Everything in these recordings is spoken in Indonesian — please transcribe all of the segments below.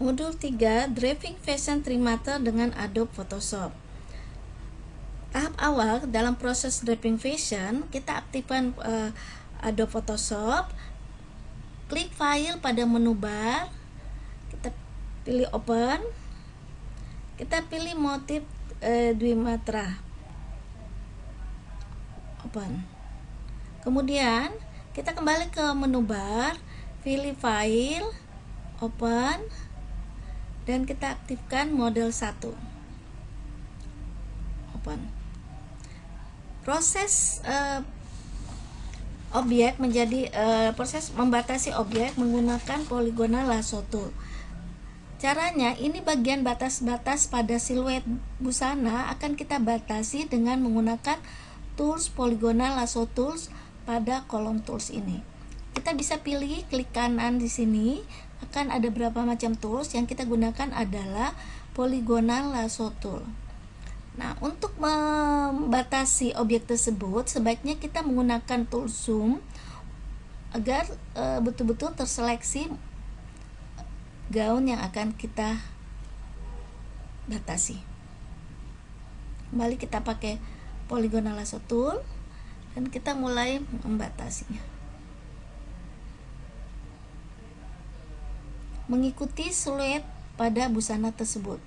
Modul 3, Driving Fashion Trimater dengan Adobe Photoshop. Tahap awal dalam proses draping fashion, kita aktifkan Adobe Photoshop, klik file pada menu bar, kita pilih open, kita pilih motif Dwimatra, open. Kemudian kita kembali ke menu bar, pilih file, open, dan kita aktifkan model 1, open. Proses objek menjadi proses membatasi objek menggunakan polygonal lasso tool. Caranya, ini bagian batas-batas pada siluet busana akan kita batasi dengan menggunakan tools polygonal lasso tools pada kolom tools ini. Kita bisa pilih, klik kanan di sini, akan ada beberapa macam tools. Yang kita gunakan adalah polygonal lasso tool. Nah, untuk membatasi objek tersebut, sebaiknya kita menggunakan tool zoom agar betul-betul terseleksi gaun yang akan kita batasi. Kembali kita pakai polygonal lasso tool dan kita mulai membatasinya. Mengikuti siluet pada busana tersebut.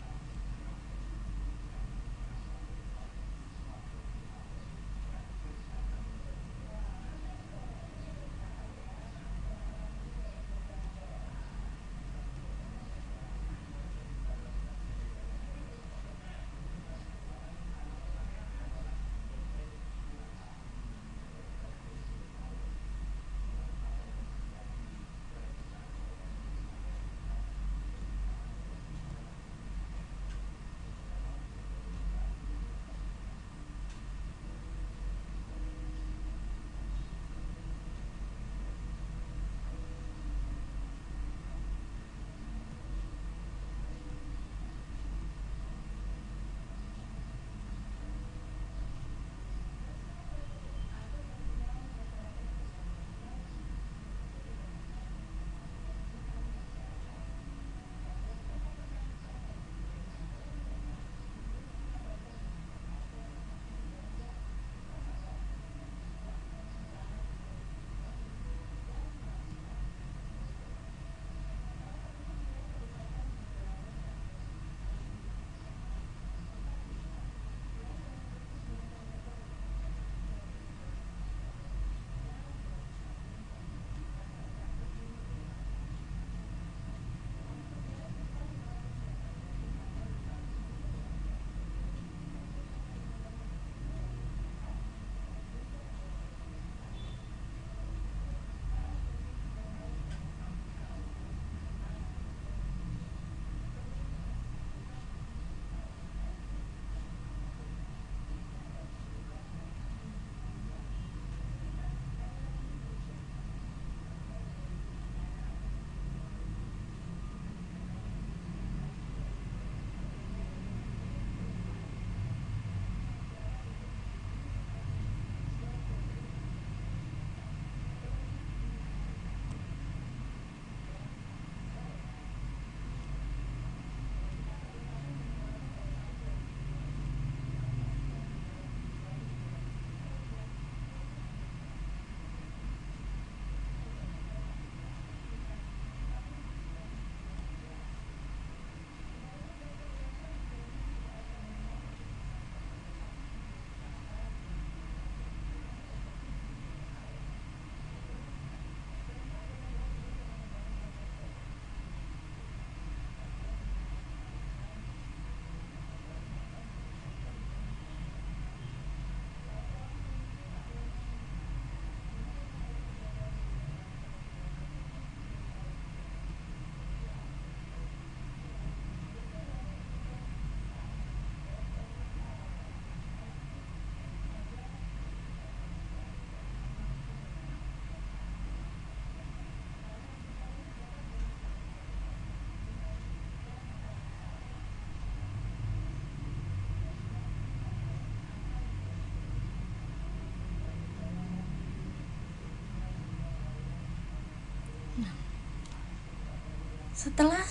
Setelah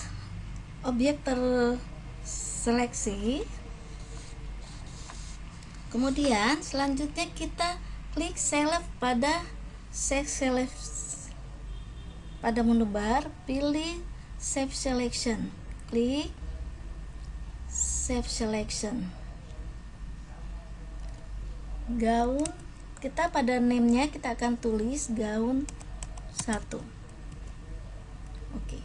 objek terseleksi. Kemudian selanjutnya kita klik select pada pada menu bar, pilih save selection, klik save selection. Gaun, kita pada name-nya kita akan tulis gaun 1. Oke.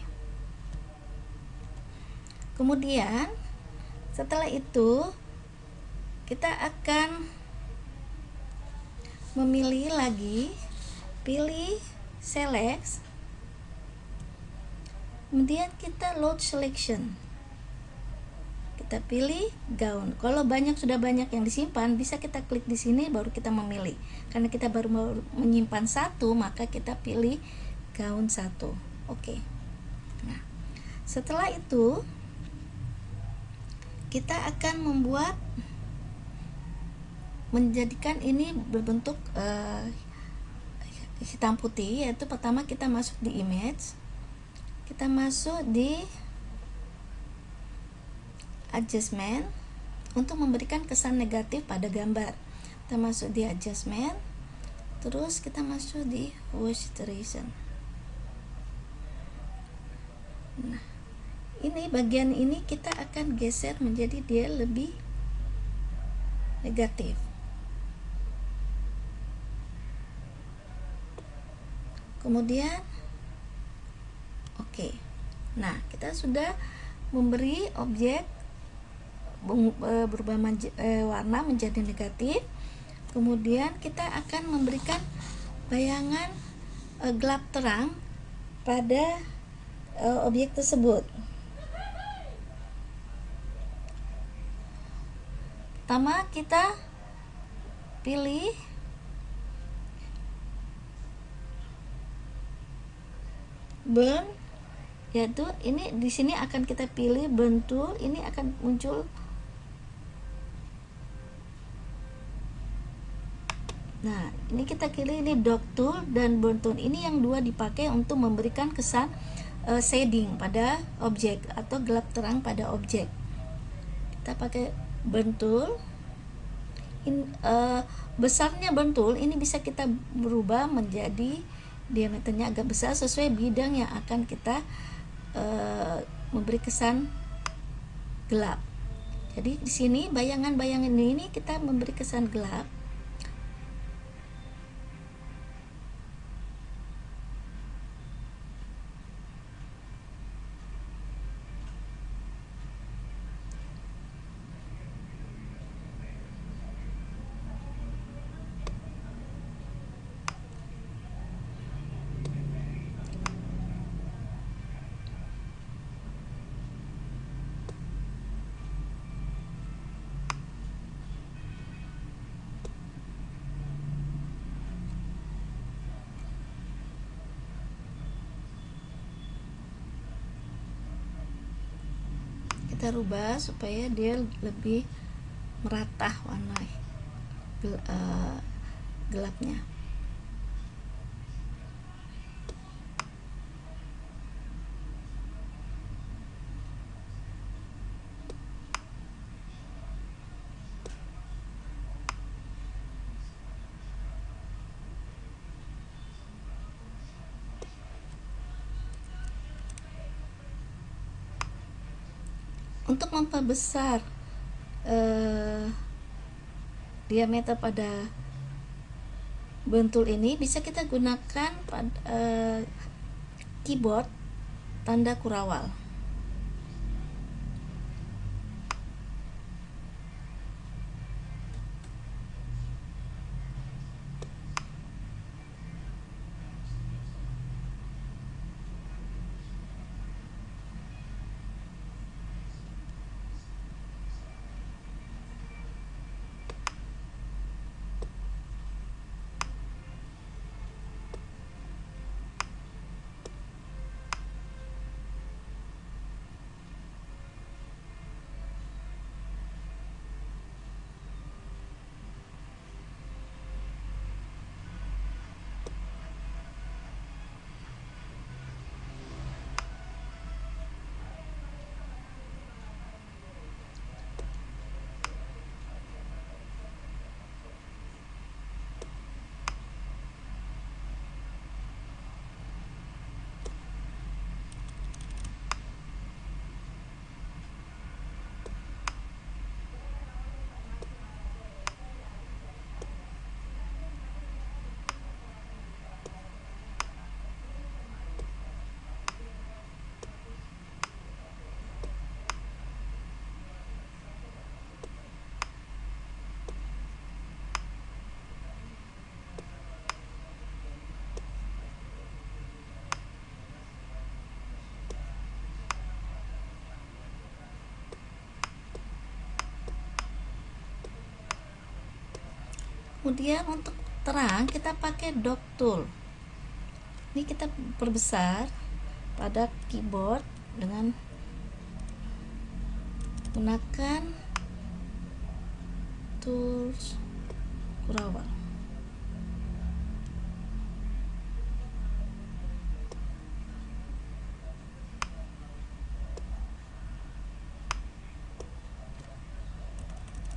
Kemudian setelah itu kita akan memilih lagi, pilih select, kemudian kita load selection, kita pilih gaun. Kalau sudah banyak yang disimpan, bisa kita klik di sini baru kita memilih. Karena kita baru menyimpan 1, maka kita pilih gaun 1. Oke. Nah, setelah itu kita akan menjadikan ini berbentuk hitam putih, yaitu pertama kita masuk di image, kita masuk di adjustment untuk memberikan kesan negatif pada gambar. Kita masuk di adjustment, terus kita masuk di wash iteration. Nah, ini bagian ini kita akan geser menjadi dia lebih negatif. Kemudian oke. Nah, kita sudah memberi objek berubah warna menjadi negatif. Kemudian kita akan memberikan bayangan gelap terang pada objek tersebut. Pertama kita pilih burn, yaitu ini di sini akan kita pilih burn tool, ini akan muncul. Nah, ini kita pilih ini dog tool dan burn tool. Ini yang dua dipakai untuk memberikan kesan shading pada objek atau gelap terang pada objek. Kita pakai burn tool. Besarnya burn tool ini bisa kita berubah menjadi diameternya agak besar sesuai bidang yang akan kita memberi kesan gelap. Jadi di sini bayangan-bayangan ini kita memberi kesan gelap. Kita rubah supaya dia lebih merata warna gelapnya. Untuk memperbesar diameter pada bentul ini bisa kita gunakan pada keyboard tanda kurawal. Kemudian untuk terang kita pakai dot tool. Ini kita perbesar pada keyboard dengan gunakan tools kurawal.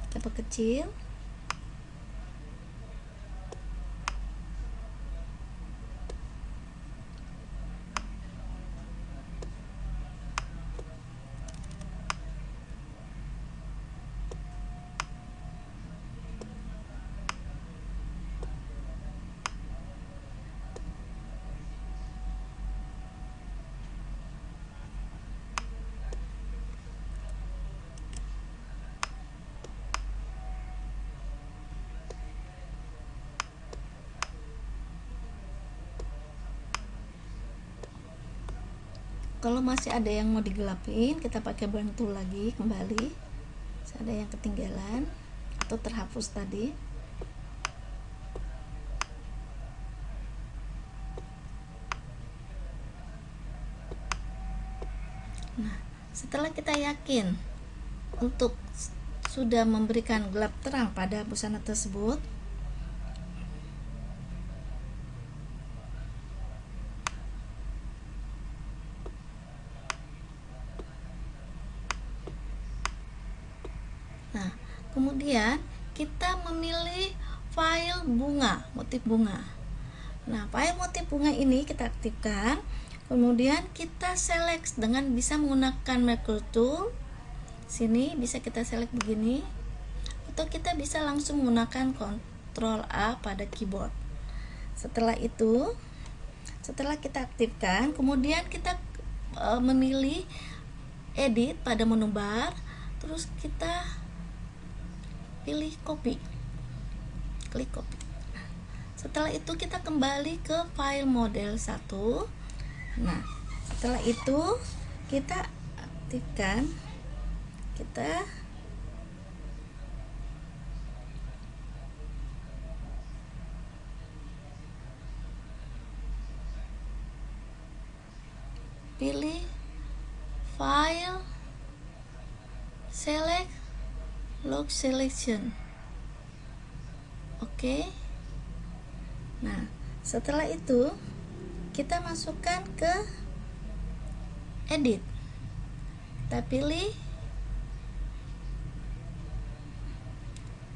Kita perkecil. Kalau masih ada yang mau digelapin, kita pakai blend tool lagi kembali. Masih ada yang ketinggalan atau terhapus tadi. Nah, setelah kita yakin untuk sudah memberikan gelap terang pada busana tersebut, nah, kemudian kita memilih file bunga, motif bunga. Nah, file motif bunga ini kita aktifkan. Kemudian kita select dengan bisa menggunakan macro tool. Sini bisa kita select begini. Atau kita bisa langsung menggunakan Ctrl A pada keyboard. Setelah itu, setelah kita aktifkan, kemudian kita memilih edit pada menu bar, terus kita pilih copy, klik copy. Setelah itu kita kembali ke file model 1. Nah, setelah itu kita aktifkan, kita pilih file, select log selection. Oke. Nah, setelah itu kita masukkan ke edit. Kita pilih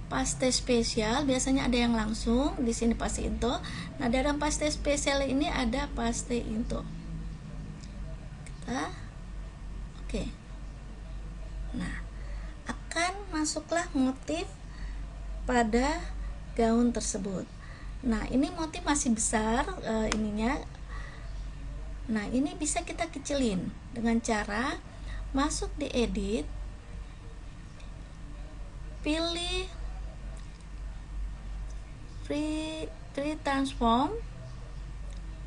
paste spesial, biasanya ada yang langsung, di sini paste into. Nah, dalam paste spesial ini ada paste into. Kita oke. Nah, akan masuklah motif pada gaun tersebut. Nah, ini motif masih besar ininya. Nah, ini bisa kita kecilin dengan cara masuk di edit, pilih free transform,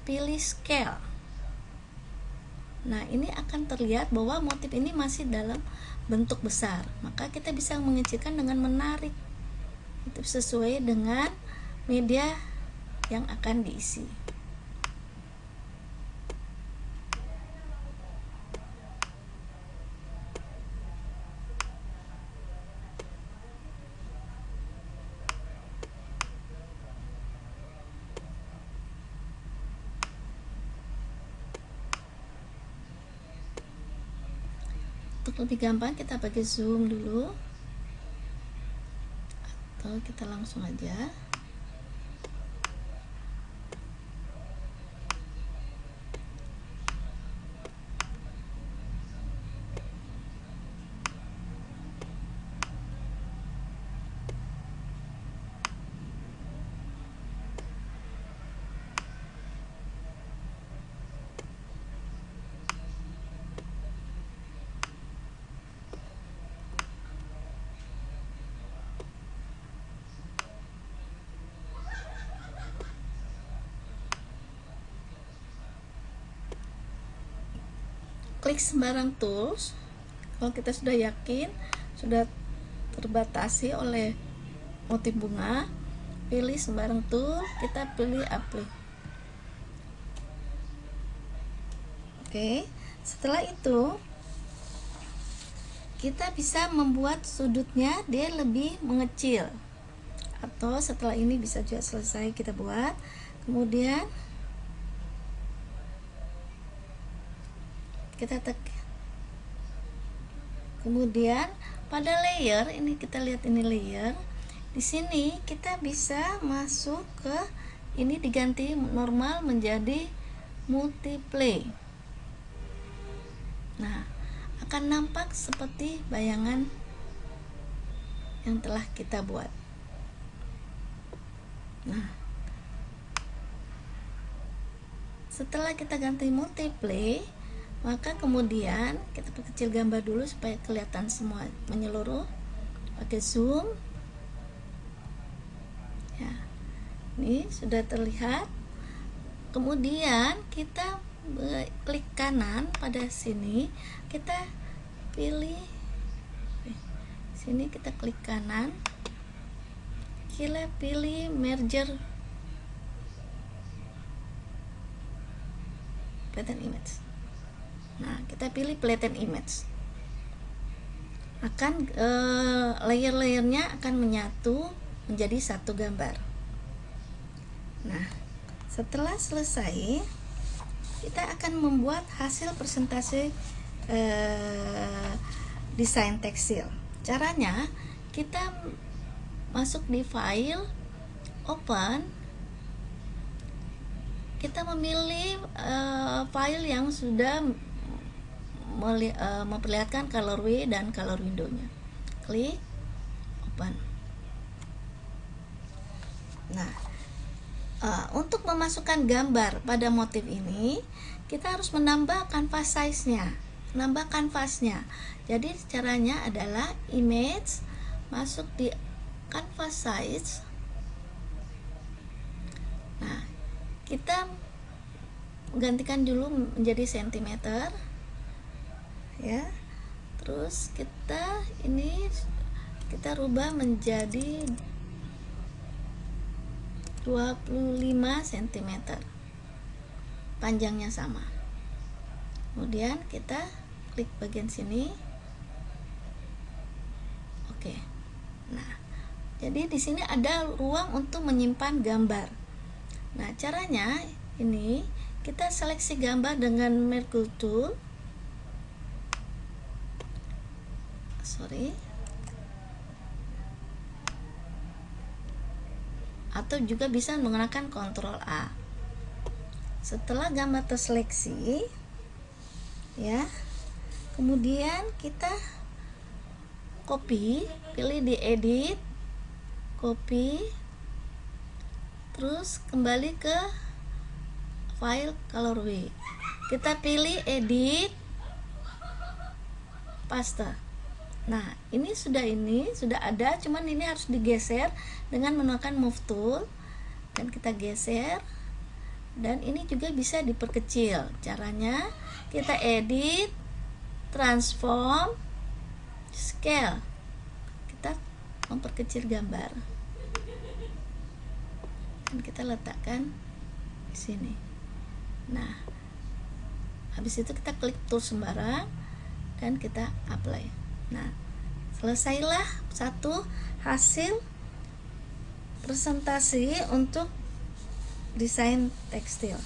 pilih scale. Nah, ini akan terlihat bahwa motif ini masih dalam bentuk besar. Maka kita bisa mengecilkan dengan menarik motif sesuai dengan media yang akan diisi. Untuk lebih gampang kita pakai zoom dulu, atau kita langsung aja. Klik sembarang tools. Kalau kita sudah yakin sudah terbatasi oleh motif bunga, pilih sembarang tool, kita pilih apply. Oke, setelah itu kita bisa membuat sudutnya dia lebih mengecil, atau setelah ini bisa juga selesai kita buat. Kemudian kita tekan, kemudian pada layer ini kita lihat, ini layer di sini kita bisa masuk ke ini, diganti normal menjadi multiply. Nah, akan nampak seperti bayangan yang telah kita buat. Nah, setelah kita ganti multiply, maka kemudian kita perkecil gambar dulu supaya kelihatan semua menyeluruh, pakai zoom ya. Ini sudah terlihat. Kemudian kita klik kanan pada sini, kita pilih sini, kita klik kanan, kita pilih merger flatten image. Nah, kita pilih flatten image, akan layer-layernya akan menyatu menjadi satu gambar. Nah, setelah selesai, kita akan membuat hasil presentasi desain tekstil. Caranya, kita masuk di file, open, kita memilih file yang sudah memperlihatkan colorway dan color window-nya. Klik open. Nah, untuk memasukkan gambar pada motif ini, kita harus menambah canvas size-nya, menambah kanvasnya. Jadi caranya adalah image, masuk di canvas size. Nah, kita gantikan dulu menjadi sentimeter ya. Terus kita rubah menjadi 25 cm, panjangnya sama. Kemudian kita klik bagian sini. Oke. Nah, jadi di sini ada ruang untuk menyimpan gambar. Nah, caranya ini kita seleksi gambar dengan Merkle tool. Atau juga bisa menggunakan Ctrl A. Setelah gambar terseleksi ya, kemudian kita copy, pilih di edit, copy, terus kembali ke file colorway, kita pilih edit, paste. Nah, ini sudah ada, cuman ini harus digeser dengan menggunakan move tool, dan kita geser, dan ini juga bisa diperkecil. Caranya kita edit, transform, scale, kita memperkecil gambar, dan kita letakkan di sini. Nah, habis itu kita klik tool sembarang dan kita apply. Nah, selesailah satu hasil presentasi untuk desain tekstil.